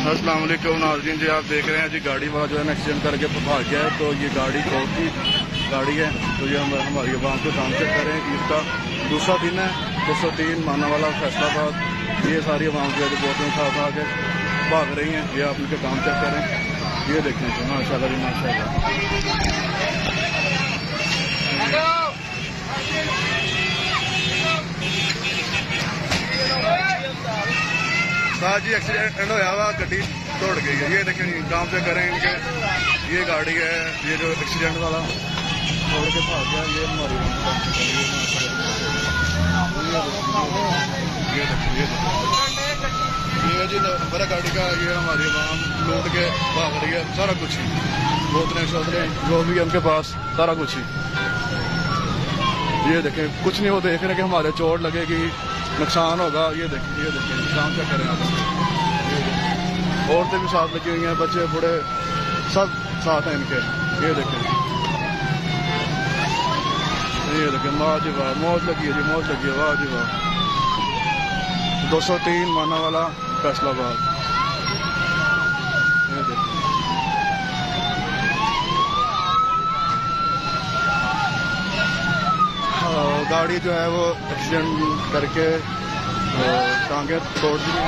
अस्सलाम वालेकुम नाज़रीन जी, आप देख रहे हैं जी गाड़ी वाला जो है ना एक्सीडेंट करके भाग गया है। तो ये गाड़ी कोर्ट की गाड़ी है। तो ये हमारी आवाम को काम चेक करें। इसका दूसरा दिन है 203 माना वाला फैसलाबाद। ये सारी आवाम जो है जो बोतलें उठा के भाग रही हैं। ये आप इनके काम चेक करें। ये देखें तो माशाल्लाह जी माशाल्लाह। जी एक्सीडेंट होया हुआ, गड्डी तोड़ गई है। ये देखें काम पे करें इनके। ये गाड़ी है, ये जो एक्सीडेंट वाला तोड़ के भाग गया। ये हमारी ये जी नंबर गाड़ी का। ये हमारी आवाम लूट के भाग रही है। सारा कुछ ही बोतलें शोतलें जो भी है उनके पास सारा कुछ ही। ये देखें कुछ नहीं, वो देख रहे कि हमारे चोट लगेगी, नुकसान होगा। ये देखिए काम क्या करें आप। औरतें भी साथ लगी हुई हैं, बच्चे बूढ़े सब साथ हैं इनके। ये देखें वाह जी वाह, मौज लगी है जी, मौज लगी है, वाह जी वाह। 203 माना वाला फैसलाबाद। ये देखिए गाड़ी जो है वो एक्सीडेंट करके टांगे तोड़ दी है।